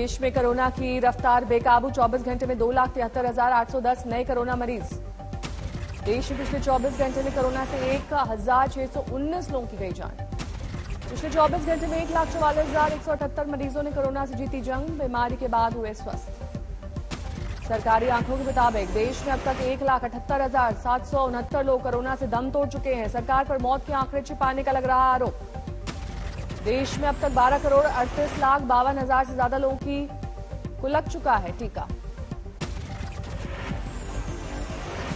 देश में कोरोना की रफ्तार बेकाबू। 24 घंटे में 2,73,810 नए कोरोना मरीज। देश में पिछले 24 घंटे में कोरोना से 1,619 लोगों की गई जान। पिछले 24 घंटे में 1,44,178 मरीजों ने कोरोना से जीती जंग। बीमारी के बाद हुए स्वस्थ। सरकारी आंकड़ों के मुताबिक देश में अब तक 1,78,769 लोग कोरोना से दम तोड़ चुके हैं। सरकार पर मौत के आंकड़े छिपाने का लग रहा आरोप। देश में अब तक 12,38,52,000 से ज्यादा लोगों को लग चुका है टीका।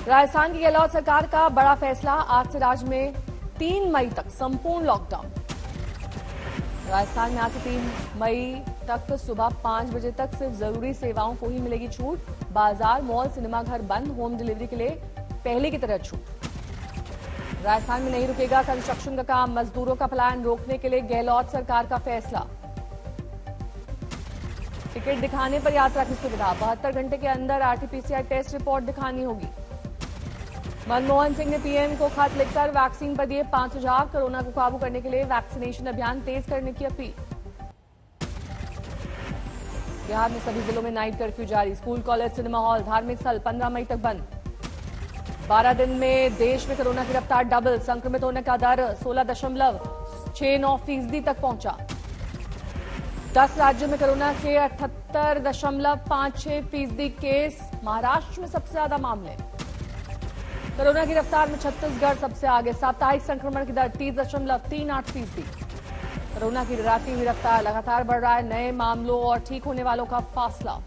राजस्थान की गहलोत सरकार का बड़ा फैसला। आज से राज्य में 3 मई तक संपूर्ण लॉकडाउन। राजस्थान में आज से 3 मई तक सुबह 5 बजे तक सिर्फ जरूरी सेवाओं को ही मिलेगी छूट। बाजार, मॉल, सिनेमा घर बंद। होम डिलीवरी के लिए पहले की तरह छूट। राजस्थान में नहीं रुकेगा कंस्ट्रक्शन का काम। मजदूरों का पलायन रोकने के लिए गहलोत सरकार का फैसला। टिकट दिखाने पर यात्रा की सुविधा। 72 घंटे के अंदर आरटीपीसीआर टेस्ट रिपोर्ट दिखानी होगी। मनमोहन सिंह ने पीएम को खत लिखकर वैक्सीन पर दिए 5 सुझाव। कोरोना को काबू करने के लिए वैक्सीनेशन अभियान तेज करने की अपील। बिहार में सभी जिलों में नाइट कर्फ्यू जारी। स्कूल, कॉलेज, सिनेमा हॉल, धार्मिक स्थल 15 मई तक बंद। 12 दिन में देश में कोरोना की रफ्तार डबल। संक्रमित होने का दर 16.69% तक पहुंचा। 10 राज्यों में कोरोना के 78.56% केस। महाराष्ट्र में सबसे ज्यादा मामले। कोरोना की रफ्तार में छत्तीसगढ़ सबसे आगे। साप्ताहिक संक्रमण की दर 30.38%। कोरोना की डराती हुई रफ्तार लगातार बढ़ रहा है। नए मामलों और ठीक होने वालों का फासला।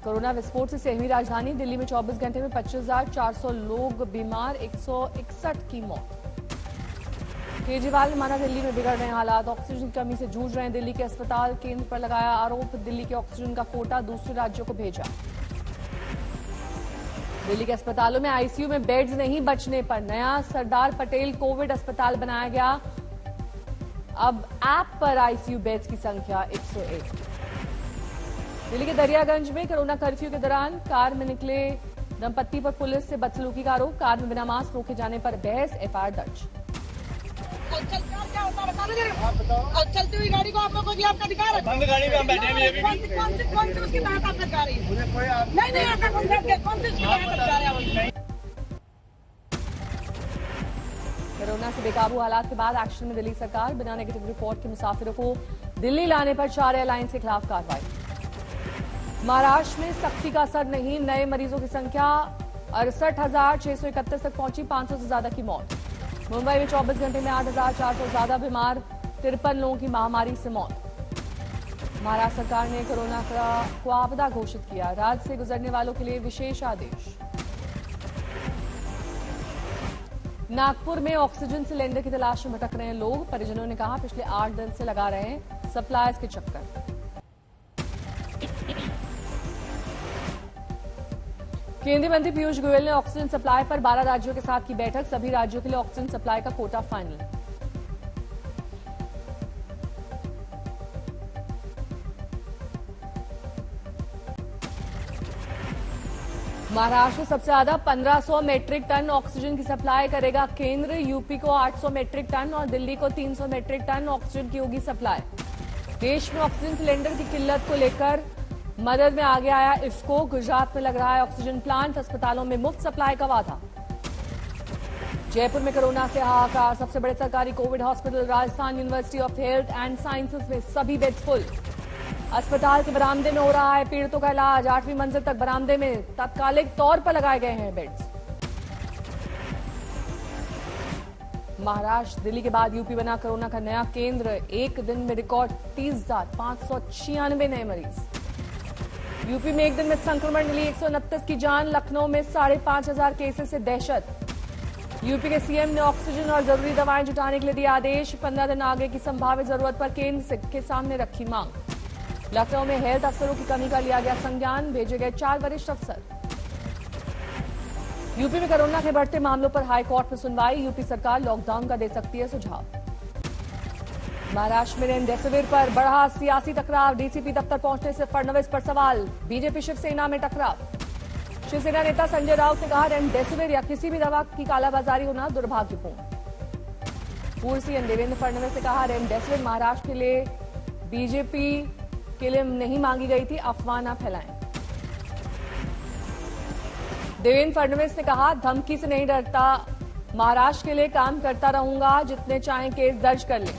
कोरोना विस्फोट से सहमी राजधानी दिल्ली में 24 घंटे में 25,400 लोग बीमार। 161 की मौत। केजरीवाल ने माना दिल्ली में बिगड़ रहे हैं हालात। ऑक्सीजन की कमी से जूझ रहे हैं दिल्ली के अस्पताल। केंद्र पर लगाया आरोप। दिल्ली के ऑक्सीजन का कोटा दूसरे राज्यों को भेजा। दिल्ली के अस्पतालों में आईसीयू में बेड्स नहीं बचने पर नया सरदार पटेल कोविड अस्पताल बनाया गया। अब ऐप पर आईसीयू बेड्स की संख्या 101। दिल्ली के दरियागंज में कोरोना कर्फ्यू के दौरान कार में निकले दंपत्ति पर पुलिस से बदसलूकी का आरोप। कार में बिना मास्क रोके जाने पर बहस। एफआईआर दर्ज। चलती हुई गाड़ी को आप लोगों को आपका अधिकार है। बंद गाड़ी में हम बैठे हैं। कौन सी उसकी तहत आप सरकार है? नहीं ऐसा कॉन्सेप्ट है। कौन सी उसकी तहत सरकार है? कोरोना से बेकाबू हालात के बाद एक्शन में दिल्ली सरकार। बिना नेगेटिव रिपोर्ट के मुसाफिरों को दिल्ली लाने पर 4 एयरलाइंस के खिलाफ कार्रवाई। महाराष्ट्र में सख्ती का असर नहीं। नए मरीजों की संख्या 68,631 तक पहुंची। 500 से ज्यादा की मौत। मुंबई में 24 घंटे में 8,400 से ज्यादा बीमार। 53 लोगों की महामारी से मौत। महाराष्ट्र सरकार ने कोरोना को आपदा घोषित किया। राज्य से गुजरने वालों के लिए विशेष आदेश। नागपुर में ऑक्सीजन सिलेंडर की तलाश में भटक रहे हैं लोग। परिजनों ने कहा पिछले 8 दिन से लगा रहे हैं सप्लायर्स के चक्कर। केंद्रीय मंत्री पीयूष गोयल ने ऑक्सीजन सप्लाई पर 12 राज्यों के साथ की बैठक। सभी राज्यों के लिए ऑक्सीजन सप्लाई का कोटा फाइनल। महाराष्ट्र सबसे ज्यादा 1500 मीट्रिक टन ऑक्सीजन की सप्लाई करेगा केंद्र। यूपी को 800 मीट्रिक टन और दिल्ली को 300 मीट्रिक टन ऑक्सीजन की होगी सप्लाई। देश में ऑक्सीजन सिलेंडर की किल्लत को लेकर मदद में आगे आया इफ्को। गुजरात में लग रहा है ऑक्सीजन प्लांट। अस्पतालों में मुफ्त सप्लाई का वादा। जयपुर में कोरोना से हाहाकार। सबसे बड़े सरकारी Covid hospital Rajasthan university of health and sciences में सभी बेड्स फुल। अस्पताल के बरामदे में हो रहा है पीड़ितों का इलाज। 8वीं मंजिल तक बरामदे में तात्कालिक तौर पर लगाए गए हैं बेड्स। महाराष्ट्र, दिल्ली के बाद यूपी बना कोरोना का नया केंद्र। एक दिन में रिकॉर्ड 30,596 नए मरीज। यूपी में एक दिन में संक्रमण मिली 129 की जान। लखनऊ में 5,500 केसेस से दहशत। यूपी के सीएम ने ऑक्सीजन और जरूरी दवाएं जुटाने के लिए दिया आदेश। 15 दिन आगे की संभावित जरूरत पर केंद्र के सामने रखी मांग। लखनऊ में हेल्थ अफसरों की कमी का लिया गया संज्ञान। भेजे गए 4 वरिष्ठ अफसर। यूपी में कोरोना के बढ़ते मामलों पर हाईकोर्ट में सुनवाई। यूपी सरकार लॉकडाउन का दे सकती है सुझाव। महाराष्ट्र में रेमडेसिविर पर बढ़ा सियासी टकराव। डीसीपी दफ्तर पहुंचने से फडणवीस पर सवाल। बीजेपी शिवसेना में टकराव। शिवसेना नेता संजय राउत ने कहा रेमडेसिविर या किसी भी दवा की कालाबाजारी होना दुर्भाग्यपूर्ण। पूर्व सीएम देवेंद्र फडणवीस ने कहा रेमडेसिविर महाराष्ट्र के लिए बीजेपी के लिए नहीं मांगी गई थी, अफवाह न फैलाएं। देवेंद्र फडणवीस ने कहा, धमकी से नहीं डरता, महाराष्ट्र के लिए काम करता रहूंगा, जितने चाहें केस दर्ज कर लें।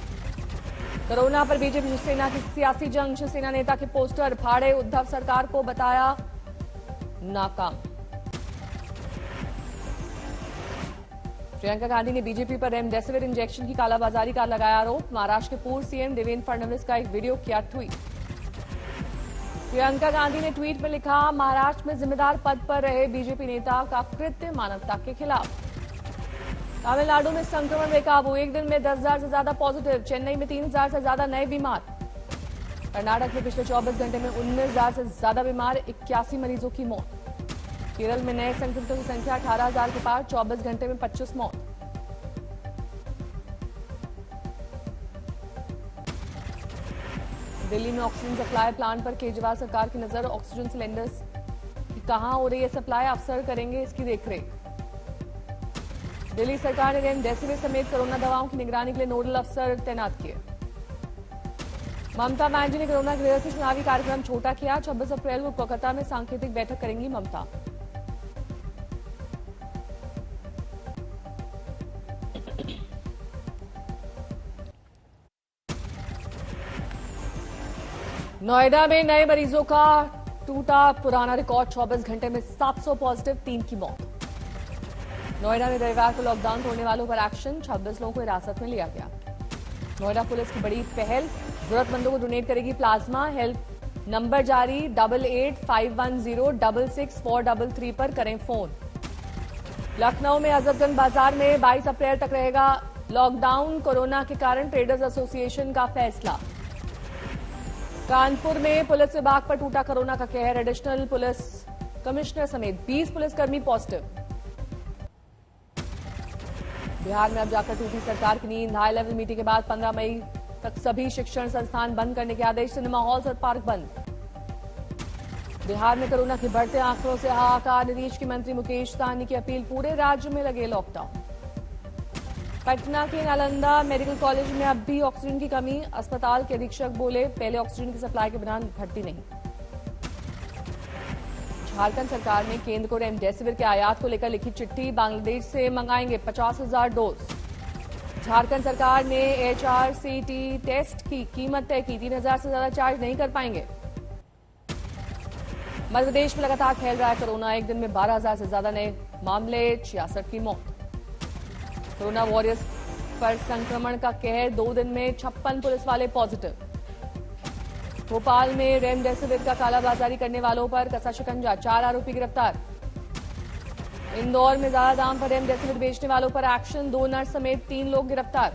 कोरोना पर बीजेपी शिवसेना की सियासी जंग, शिवसेना नेता के पोस्टर फाड़े, उद्धव सरकार को बताया नाकाम। प्रियंका गांधी ने बीजेपी पर रेमडेसिविर इंजेक्शन की कालाबाजारी का लगाया आरोप। महाराष्ट्र के पूर्व सीएम देवेंद्र फडणवीस का एक वीडियो किया ट्वीट। प्रियंका गांधी ने ट्वीट में लिखा, महाराष्ट्र में जिम्मेदार पद पर रहे बीजेपी नेता का कृत्य मानवता के खिलाफ। तमिलनाडु में संक्रमण बेकाबू, एक दिन में 10,000 से ज्यादा पॉजिटिव। चेन्नई में 3,000 से ज्यादा नए बीमार। कर्नाटक में पिछले 24 घंटे में 19,000 से ज्यादा बीमार, 81 मरीजों की मौत। केरल में नए संक्रमितों की संख्या 18,000 के पार, 24 घंटे में 25 मौत। दिल्ली में ऑक्सीजन सप्लाई प्लांट पर केजरीवाल सरकार की नजर, ऑक्सीजन सिलेंडर्स की कहां हो रही है सप्लाई, अफसर करेंगे इसकी देखरेख। दिल्ली सरकार ने रेमडेसिविर समेत कोरोना दवाओं की निगरानी के लिए नोडल अफसर तैनात किए। ममता बनर्जी ने कोरोना की वजह से चुनावी कार्यक्रम छोटा किया। 26 अप्रैल को कोलकाता में सांकेतिक बैठक करेंगी ममता। नोएडा में नए मरीजों का टूटा पुराना रिकॉर्ड, 24 घंटे में 700 पॉजिटिव, 3 की मौत। नोएडा में रविवार को लॉकडाउन तोड़ने वालों पर एक्शन, 26 लोगों को हिरासत में लिया गया। नोएडा पुलिस की बड़ी पहल, जरूरतमंदों को डोनेट करेगी प्लाज्मा। हेल्प नंबर जारी, 8851066433 पर करें फोन। लखनऊ में अजबगंज बाजार में 22 अप्रैल तक रहेगा लॉकडाउन, कोरोना के कारण ट्रेडर्स एसोसिएशन का फैसला। कानपुर में पुलिस विभाग पर टूटा कोरोना का कहर, एडिशनल पुलिस कमिश्नर समेत 20 पुलिसकर्मी पॉजिटिव। बिहार में अब जाकर टूटी सरकार की नींद, हाई लेवल मीटिंग के बाद 15 मई तक सभी शिक्षण संस्थान बंद करने के आदेश, सिनेमा हॉल्स और पार्क बंद। बिहार में कोरोना के बढ़ते आंकड़ों से हाहाकार, नीतीश के मंत्री मुकेश सहनी की अपील, पूरे राज्य में लगे लॉकडाउन। पटना के नालंदा मेडिकल कॉलेज में अब भी ऑक्सीजन की कमी, अस्पताल के अधीक्षक बोले, पहले ऑक्सीजन की सप्लाई के बिना भर्ती नहीं। झारखंड सरकार ने केंद्र को रेमडेसिविर के आयात को लेकर लिखी चिट्ठी, बांग्लादेश से मंगाएंगे 50,000 डोज। झारखंड सरकार ने HRCT टेस्ट की कीमत तय की, 3,000 से ज्यादा चार्ज नहीं कर पाएंगे। मध्य प्रदेश में लगातार फैल रहा है कोरोना, एक दिन में 12,000 से ज्यादा नए मामले, 66 की मौत। कोरोना वॉरियर्स पर संक्रमण का कहर, 2 दिन में 56 पुलिस वाले पॉजिटिव। भोपाल में रेमडेसिविर का कालाबाजारी करने वालों पर कसा शिकंजा, 4 आरोपी गिरफ्तार। इंदौर में ज्यादा दाम पर रेमडेसिविर बेचने वालों पर एक्शन, 2 नर्स समेत 3 लोग गिरफ्तार।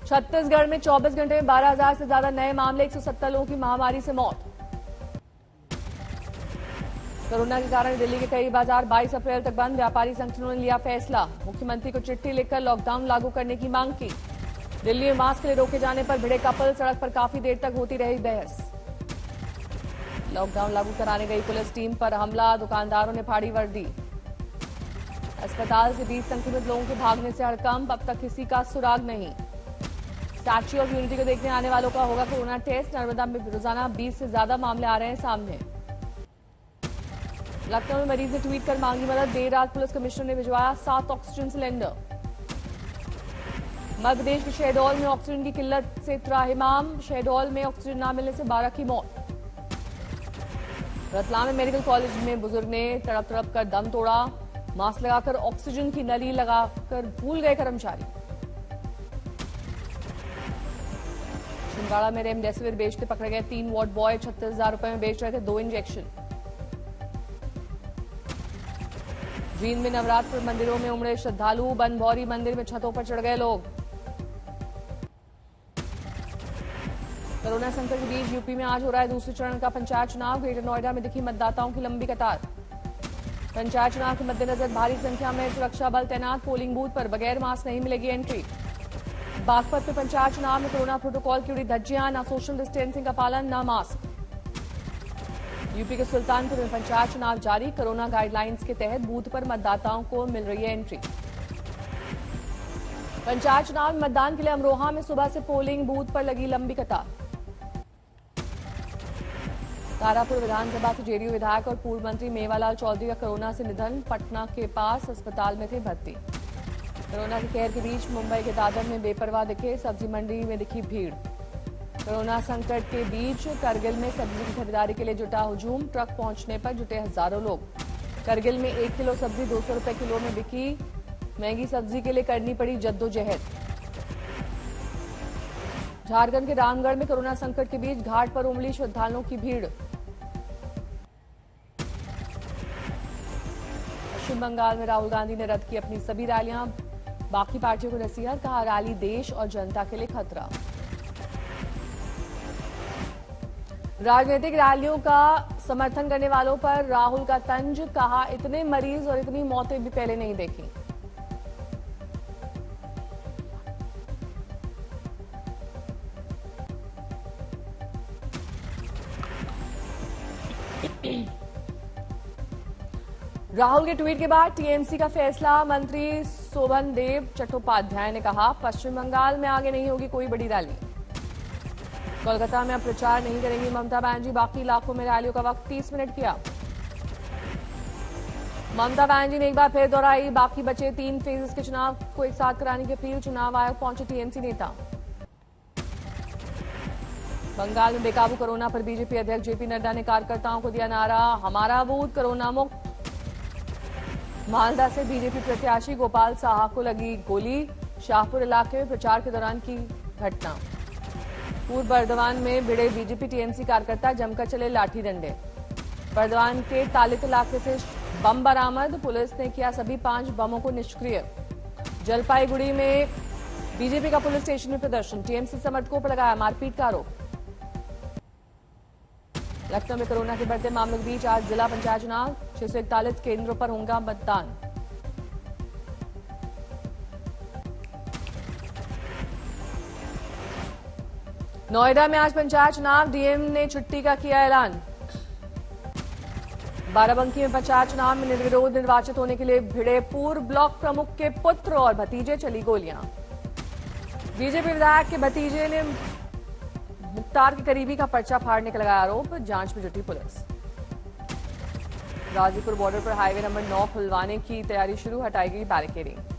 छत्तीसगढ़ में 24 घंटे में 12,000 से ज्यादा नए मामले, 170 लोगों की महामारी से मौत। कोरोना के कारण दिल्ली के कई बाजार 22 अप्रैल तक बंद, व्यापारी संगठनों ने लिया फैसला। मुख्यमंत्री को चिट्ठी लिखकर लॉकडाउन लागू करने की मांग की। दिल्ली में मास्क के लिए रोके जाने पर भिड़े कपल, सड़क पर काफी देर तक होती रही बहस। लॉकडाउन लागू कराने गई पुलिस टीम पर हमला, दुकानदारों ने फाड़ी वर्दी। अस्पताल से 20 संक्रमित लोगों के भागने से हड़कंप, अब तक किसी का सुराग नहीं। स्टैच्यू ऑफ यूनिटी को देखने आने वालों का होगा कोरोना टेस्ट, नर्मदा में रोजाना 20 से ज्यादा मामले आ रहे हैं सामने। लखनऊ में मरीज ने ट्वीट कर मांगी मदद, देर रात पुलिस कमिश्नर ने भिजवाया 7 ऑक्सीजन सिलेंडर। मध्य प्रदेश के शहडोल में ऑक्सीजन की किल्लत से त्राहिमाम, शहडोल में ऑक्सीजन न मिलने से 12 की मौत। रतलाम में मेडिकल कॉलेज में बुजुर्ग ने तड़प तड़प कर दम तोड़ा, मास्क लगाकर ऑक्सीजन की नली लगाकर भूल गए कर्मचारी। छिंदवाड़ा में रेमडेसिविर बेचते पकड़े गए 3 वार्ड बॉय, 36,000 रुपए में बेच रहे थे 2 इंजेक्शन। जींद में नवरात्र मंदिरों में उमड़े श्रद्धालु, बनभौरी मंदिर में छतों पर चढ़ गए लोग। कोरोना संकट के बीच यूपी में आज हो रहा है दूसरे चरण का पंचायत चुनाव, ग्रेटर नोएडा में दिखी मतदाताओं की लंबी कतार। पंचायत चुनाव के मद्देनजर भारी संख्या में सुरक्षा बल तैनात, पोलिंग बूथ पर बगैर मास्क नहीं मिलेगी एंट्री। बागपत में पंचायत चुनाव में कोरोना प्रोटोकॉल की उड़ी धज्जियां, न सोशल डिस्टेंसिंग का पालन, न मास्क। यूपी के सुल्तानपुर में पंचायत चुनाव जारी, कोरोना गाइडलाइंस के तहत बूथ पर मतदाताओं को मिल रही है एंट्री। पंचायत चुनाव में मतदान के लिए अमरोहा में सुबह से पोलिंग बूथ पर लगी लंबी कतार। तारापुर विधानसभा से जेडीयू विधायक और पूर्व मंत्री मेवालाल चौधरी का कोरोना से निधन, पटना के पास अस्पताल में थे भर्ती। कोरोना के कहर के बीच मुंबई के दादर में बेपरवाह दिखे, सब्जी मंडी में दिखी भीड़। कोरोना संकट के बीच करगिल में सब्जी की खरीदारी के लिए जुटा हुजूम, ट्रक पहुंचने पर जुटे हजारों लोग। करगिल में 1 किलो सब्जी 200 रुपए किलो में बिकी, महंगी सब्जी के लिए करनी पड़ी जद्दोजहद। झारखंड के रामगढ़ में कोरोना संकट के बीच घाट पर उमड़ी श्रद्धालुओं की भीड़। पश्चिम बंगाल में राहुल गांधी ने रद्द की अपनी सभी रैलियां, बाकी पार्टियों को नसीहत, कहा रैली देश और जनता के लिए खतरा। राजनीतिक रैलियों का समर्थन करने वालों पर राहुल का तंज, कहा इतने मरीज और इतनी मौतें भी पहले नहीं देखी। राहुल के ट्वीट के बाद टीएमसी का फैसला, मंत्री शोभन देव चट्टोपाध्याय ने कहा पश्चिम बंगाल में आगे नहीं होगी कोई बड़ी रैली। कोलकाता में अब प्रचार नहीं करेंगी ममता बनर्जी, बाकी इलाकों में रैलियों का वक्त 30 मिनट किया। ममता बनर्जी ने एक बार फिर दोहराई बाकी बचे 3 फेजेस के चुनाव को एक साथ कराने की अपील, चुनाव आयोग पहुंचे टीएमसी नेता। बंगाल में बेकाबू कोरोना पर बीजेपी अध्यक्ष जेपी नड्डा ने कार्यकर्ताओं को दिया नारा, हमारा बूथ कोरोना मुक्त। मालदा से बीजेपी प्रत्याशी गोपाल साहा को लगी गोली, शाहपुर इलाके में प्रचार के दौरान की घटना। पूर्व बर्दवान में भिड़े बीजेपी टीएमसी कार्यकर्ता, जमकर चले लाठी डंडे। बर्दवान के तालित इलाके से बम बरामद, पुलिस ने किया सभी 5 बमों को निष्क्रिय। जलपाईगुड़ी में बीजेपी का पुलिस स्टेशन में प्रदर्शन, टीएमसी समर्थकों पर लगाया मारपीट का आरोप। लखनऊ में कोरोना के बढ़ते मामलों के बीच आज जिला पंचायत चुनाव, 641 केंद्रों पर होगा मतदान। नोएडा में आज पंचायत चुनाव, डीएम ने छुट्टी का किया ऐलान। बाराबंकी में पंचायत चुनाव में निर्विरोध निर्वाचित होने के लिए भिड़े पूर्व ब्लॉक प्रमुख के पुत्र और भतीजे, चली गोलियां। बीजेपी विधायक के भतीजे ने मुख्तार के करीबी का पर्चा फाड़ने का लगाया आरोप, जांच में जुटी पुलिस। गाजीपुर बॉर्डर पर हाईवे नंबर 9 खुलवाने की तैयारी शुरू, हटाई गई बैरिकेडिंग।